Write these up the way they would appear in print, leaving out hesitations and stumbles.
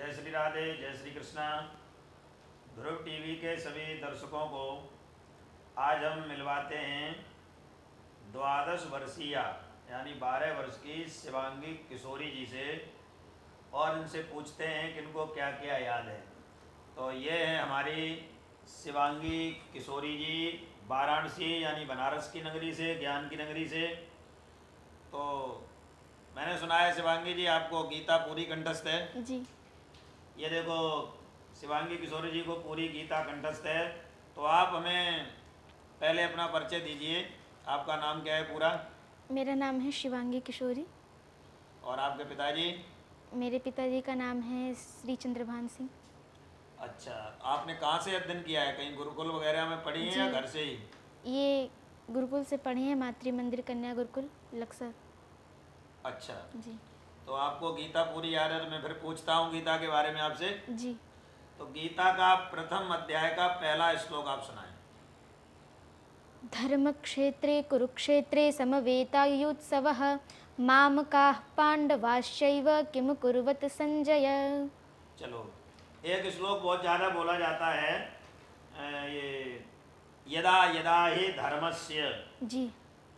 जय श्री राधे, जय श्री कृष्णा। ध्रुव टीवी के सभी दर्शकों को आज हम मिलवाते हैं 12 वर्षीया यानी 12 वर्ष की शिवांगी किशोरी जी से और इनसे पूछते हैं कि इनको क्या क्या याद है। तो ये है हमारी शिवांगी किशोरी जी, वाराणसी यानी बनारस की नगरी से, ज्ञान की नगरी से। तो मैंने सुना है शिवांगी जी आपको गीता पूरी कंठस्थ है। जी। ये देखो, शिवांगी किशोरी जी को पूरी गीता कंठस्थ है। तो आप हमें पहले अपना परिचय दीजिए। आपका नाम क्या है पूरा? मेरा नाम है शिवांगी किशोरी। और आपके पिताजी? मेरे पिताजी का नाम है श्री चंद्रभान सिंह। अच्छा, आपने कहाँ से अध्ययन किया है? कहीं गुरुकुल वगैरह में पढ़ी हैं जी, या घर से ही? ये गुरुकुल से पढ़े हैं, मातृ मंदिर कन्या गुरुकुल लक्सर। अच्छा, जी। तो आपको गीता पूरी याद है। तो मैं फिर पूछता हूँ गीता के बारे में आपसे। जी। तो गीता का प्रथम अध्याय का पहला श्लोक आप सुनाएं। धर्मक्षेत्रे कुरुक्षेत्रे समवेतायुत्सवः मामकाः पांडवाश्चैव किम कुर्वत संजय। चलो, एक श्लोक बहुत ज़्यादा बोला जाता है, ये यदा यदा ही धर्मस्य। जी।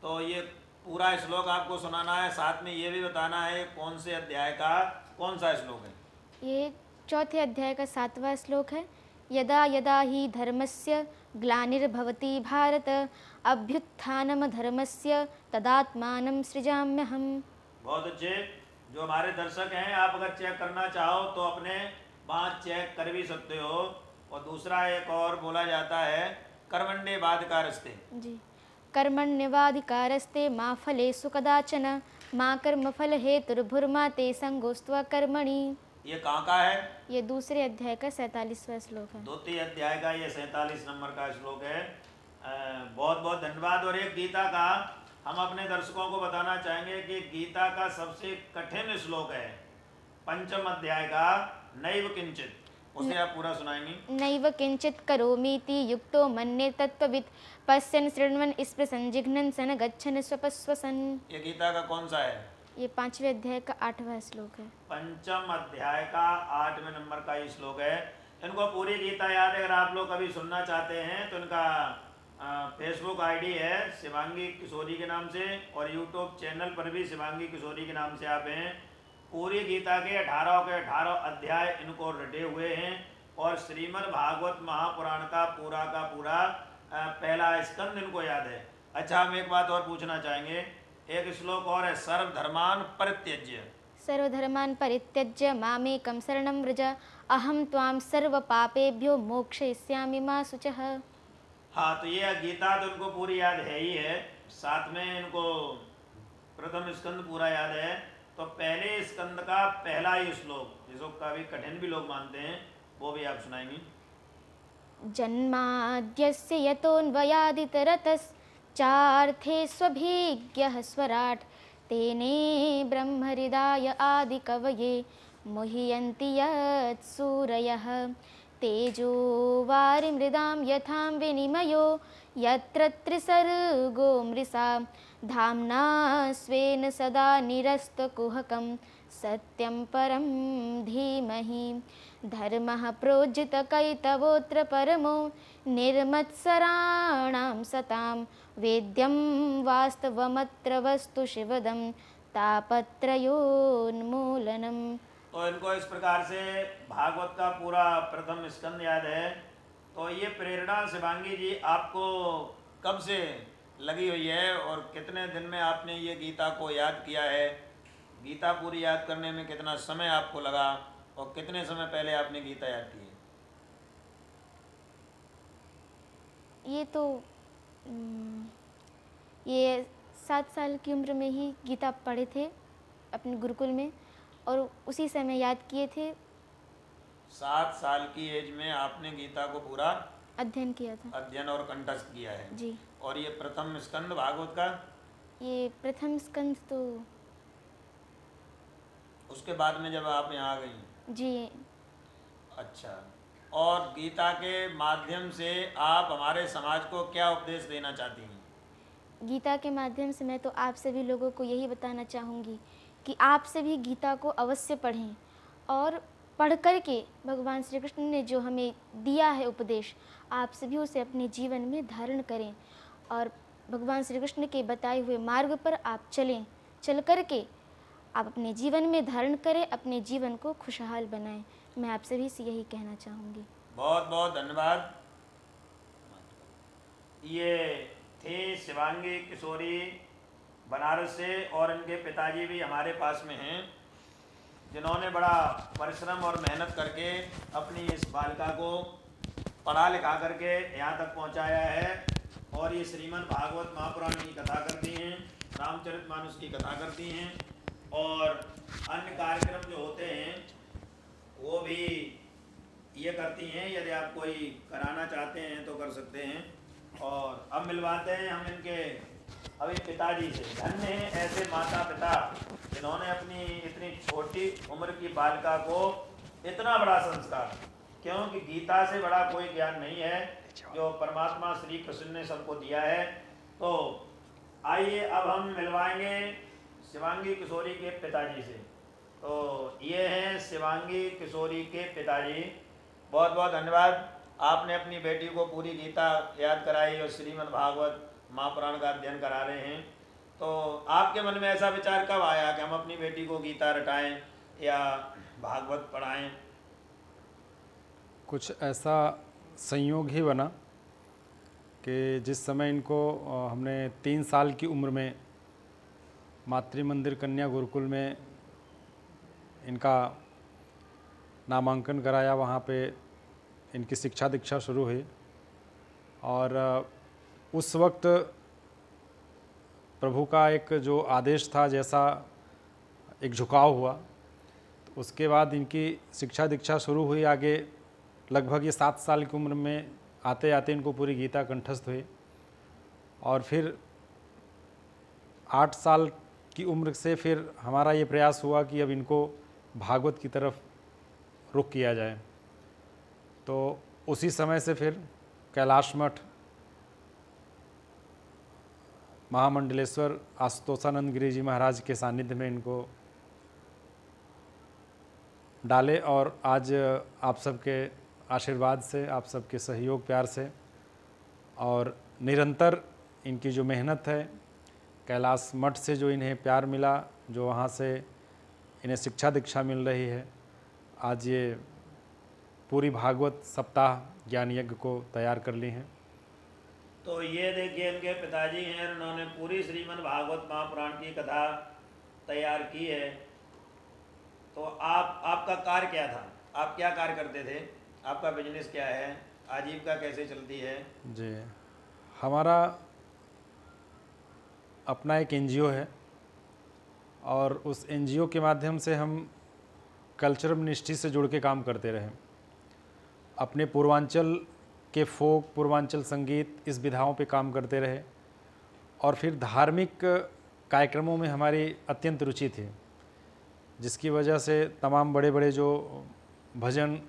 तो ये पूरा श्लोक आपको सुनाना है, साथ में ये भी बताना है कौन से अध्याय का कौन सा श्लोक है। ये चौथे अध्याय का 7वां श्लोक है। यदा यदा ही धर्मस्य ग्लानिर्भवति भारत अभ्युत्थानम धर्मस्य तदात्मानं सृजाम्यहम्। बहुत अच्छे। जो हमारे दर्शक हैं, आप अगर चेक करना चाहो तो अपने वहाँ चेक कर भी सकते हो। और दूसरा एक और बोला जाता है, कर्मण्ये बाधिकारस्ते। जी। कर्मण्यवाधिकारस्ते मा फलेषु कदाचन मा कर्मफल हेतुर्भुर्मा ते संगोस्त्वा कर्मणि। ये कहाँ का है? ये दूसरे अध्याय का 47वां श्लोक है। द्वितीय अध्याय का ये 47 नंबर का श्लोक है। बहुत बहुत धन्यवाद। और एक गीता का हम अपने दर्शकों को बताना चाहेंगे कि गीता का सबसे कठिन श्लोक है पंचम अध्याय का नैव किंचित। उसे आप पूरा सुनाएंगी? नैव किंचित करोमीति युक्तो मन्ये तत्त्ववित् पश्यन् शृण्वन् स्पृशन् जिघ्नन् सन गच्छन् स्वपस्वसन्। ये गीता का कौन सा है? ये 5वें अध्याय का 8वां श्लोक है। पंचम अध्याय का 8वें नंबर का ये श्लोक है। इनको पूरी गीता याद है। अगर आप लोग कभी सुनना चाहते हैं तो इनका फेसबुक आईडी है शिवांगी किशोरी के नाम से, और यूट्यूब चैनल पर भी शिवांगी किशोरी के नाम से आप हैं। पूरी गीता के 18 के 18 अध्याय इनको रटे हुए हैं। और श्रीमद् भागवत महापुराण का पूरा पहला स्कंद इनको याद है। अच्छा, हम एक बात और पूछना चाहेंगे। एक श्लोक और है, सर्वधर्मान परित्यज्य। सर्वधर्मान् परित्यज्य मामेकं शरणं व्रज अहं त्वां सर्वपापेभ्यो मोक्षयिष्यामि मा शुचः। हाँ, तो ये गीता तो इनको पूरी याद है ही है, साथ में इनको प्रथम स्कंद पूरा याद है। तो पहले स्कंद का पहला ही श्लोक, जिसको काफी कठिन भी लोग मानते हैं, वो भी आप सुनाएंगी। जन्माद्यस्य यतोऽन्वयादितरतश्चार्थेष्वभिज्ञः स्वराट् तेने ब्रह्महृदाय आदिकवये मुह्यन्ति यत्सूरयः तेजो वारिमृदां यथा विनिमयो यत्र त्रिसर्गो मृषा धाम्ना स्वेन सदा निरस्तकुहकं सत्यं परं धीमहि धर्मः प्रोज्झितकैतवोऽत्र परमो निर्मत्सराणां सतां वेद्यं वास्तवमत्र वस्तु शिवदं तापत्रयोन्मूलनम्। तो इनको इस प्रकार से भागवत का पूरा प्रथम स्कंद याद है। तो ये प्रेरणा शिवांगी जी आपको कब से लगी हुई है और कितने दिन में आपने ये गीता को याद किया है? गीता पूरी याद करने में कितना समय आपको लगा और कितने समय पहले आपने गीता याद की है? ये तो ये 7 साल की उम्र में ही गीता पढ़े थे अपने गुरुकुल में और उसी समय याद किए थे। 7 साल की एज में आपने गीता को पूरा अध्ययन किया था। अध्ययन और कंठस्थ किया है। जी। और ये प्रथम स्कंद भागवत का, ये प्रथम स्कंद तो उसके बाद में जब आप यहाँ आ गई। जी। अच्छा, और गीता के माध्यम से आप हमारे समाज को क्या उपदेश देना चाहती हैं? गीता के माध्यम से मैं तो आप सभी लोगों को यही बताना चाहूँगी कि आप सभी गीता को अवश्य पढ़ें और पढ़ कर के भगवान श्री कृष्ण ने जो हमें दिया है उपदेश, आप सभी उसे अपने जीवन में धारण करें और भगवान श्री कृष्ण के बताए हुए मार्ग पर आप चलें। चल कर के आप अपने जीवन में धारण करें, अपने जीवन को खुशहाल बनाएं। मैं आप सभी से यही कहना चाहूँगी। बहुत बहुत धन्यवाद। ये थे शिवांगी किशोरी बनारस से, और इनके पिताजी भी हमारे पास में हैं, जिन्होंने बड़ा परिश्रम और मेहनत करके अपनी इस बालिका को पढ़ा लिखा करके यहाँ तक पहुँचाया है। और ये श्रीमद् भागवत महापुराण की कथा करती हैं, रामचरितमानस की कथा करती हैं, और अन्य कार्यक्रम जो होते हैं वो भी ये करती हैं। यदि आप कोई कराना चाहते हैं तो कर सकते हैं। और अब मिलवाते हैं हम इनके अभी पिताजी से। धन्य हैं ऐसे माता पिता जिन्होंने अपनी इतनी छोटी उम्र की बालिका को इतना बड़ा संस्कार, क्योंकि गीता से बड़ा कोई ज्ञान नहीं है जो परमात्मा श्री कृष्ण ने सबको दिया है। तो आइए अब हम मिलवाएंगे शिवांगी किशोरी के पिताजी से। तो ये हैं शिवांगी किशोरी के पिताजी। बहुत बहुत धन्यवाद, आपने अपनी बेटी को पूरी गीता याद कराई और श्रीमद् भागवत महापुराण का अध्ययन करा रहे हैं। तो आपके मन में ऐसा विचार कब आया कि हम अपनी बेटी को गीता रटाएं या भागवत पढ़ाएं? कुछ ऐसा संयोग ही बना कि जिस समय इनको हमने 3 साल की उम्र में मातृ मंदिर कन्या गुरुकुल में इनका नामांकन कराया, वहाँ पे इनकी शिक्षा दीक्षा शुरू हुई। और उस वक्त प्रभु का एक जो आदेश था, जैसा एक झुकाव हुआ, तो उसके बाद इनकी शिक्षा दीक्षा शुरू हुई। आगे लगभग ये 7 साल की उम्र में आते आते इनको पूरी गीता कंठस्थ हुई। और फिर 8 साल की उम्र से फिर हमारा ये प्रयास हुआ कि अब इनको भागवत की तरफ रुख किया जाए। तो उसी समय से फिर कैलाश मठ महामंडलेश्वर आशुतोषानंद गिरी जी महाराज के सानिध्य में इनको डाले। और आज आप सबके आशीर्वाद से, आप सबके सहयोग प्यार से और निरंतर इनकी जो मेहनत है, कैलाश मठ से जो इन्हें प्यार मिला, जो वहाँ से इन्हें शिक्षा दीक्षा मिल रही है, आज ये पूरी भागवत सप्ताह ज्ञान यज्ञ को तैयार कर ली हैं। तो ये देखिए इनके पिताजी हैं, उन्होंने पूरी श्रीमद् भागवत महापुराण की कथा तैयार की है। तो आपका कार्य क्या था? आप क्या कार्य करते थे? आपका बिजनेस क्या है? आजीविका कैसे चलती है? जी, हमारा अपना एक एनजीओ है और उस एनजीओ के माध्यम से हम कल्चरल मिनिस्ट्री से जुड़ के काम करते रहे। अपने पूर्वांचल के फोक, पूर्वांचल संगीत, इस विधाओं पे काम करते रहे। और फिर धार्मिक कार्यक्रमों में हमारी अत्यंत रुचि थी, जिसकी वजह से तमाम बड़े बड़े जो भजन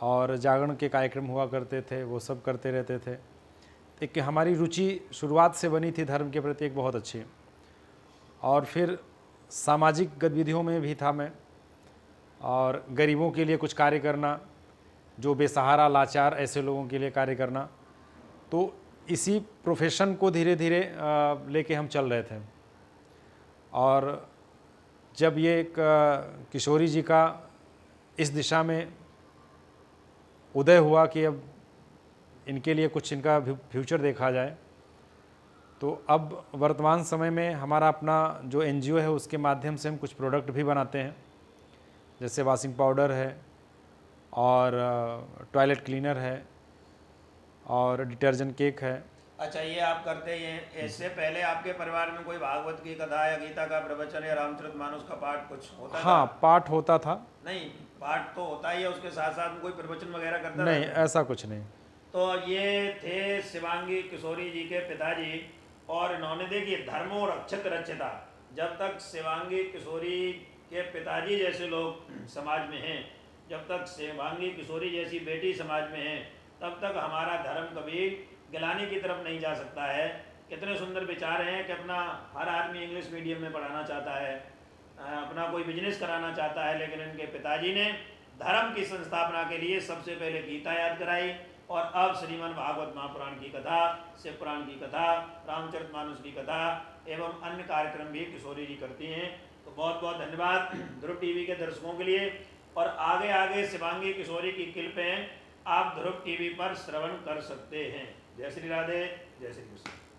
और जागरण के कार्यक्रम हुआ करते थे वो सब करते रहते थे। एक हमारी रुचि शुरुआत से बनी थी धर्म के प्रति एक बहुत अच्छी। और फिर सामाजिक गतिविधियों में भी था मैं, और गरीबों के लिए कुछ कार्य करना, जो बेसहारा लाचार ऐसे लोगों के लिए कार्य करना। तो इसी प्रोफेशन को धीरे धीरे लेके हम चल रहे थे। और जब ये एक किशोरी जी का इस दिशा में उदय हुआ कि अब इनके लिए कुछ इनका फ्यूचर देखा जाए, तो अब वर्तमान समय में हमारा अपना जो एनजीओ है उसके माध्यम से हम कुछ प्रोडक्ट भी बनाते हैं, जैसे वॉशिंग पाउडर है और टॉयलेट क्लीनर है और डिटर्जेंट केक है। अच्छा, ये आप करते ही हैं। इससे पहले आपके परिवार में कोई भागवत की कथा या गीता का प्रवचन या रामचरितमानस का पाठ कुछ होता था? हाँ, पाठ होता था। नहीं, पाठ तो होता ही है, उसके साथ साथ में कोई प्रवचन वगैरह करता नहीं, था? ऐसा कुछ नहीं। तो ये थे शिवांगी किशोरी जी के पिताजी, और इन्होंने देखिए धर्मो रक्षित रक्षिता। जब तक शिवांगी किशोरी के पिताजी जैसे लोग समाज में हैं, जब तक शिवांगी किशोरी जैसी बेटी समाज में है, तब तक हमारा धर्म कभी गिलानी की तरफ नहीं जा सकता है। कितने सुंदर विचार हैं कि अपना हर आदमी इंग्लिश मीडियम में पढ़ाना चाहता है, अपना कोई बिजनेस कराना चाहता है, लेकिन इनके पिताजी ने धर्म की संस्थापना के लिए सबसे पहले गीता याद कराई और अब श्रीमद् भागवत महापुराण की कथा, शिव पुराण की कथा, रामचरितमानस की कथा एवं अन्य कार्यक्रम भी किशोरी जी करती हैं। तो बहुत बहुत धन्यवाद ध्रुव टीवी के दर्शकों के लिए। और आगे आगे शिवांगी किशोरी की क्लिपें आप ध्रुव टीवी पर श्रवण कर सकते हैं। जय श्री राधे, जय श्री कृष्ण।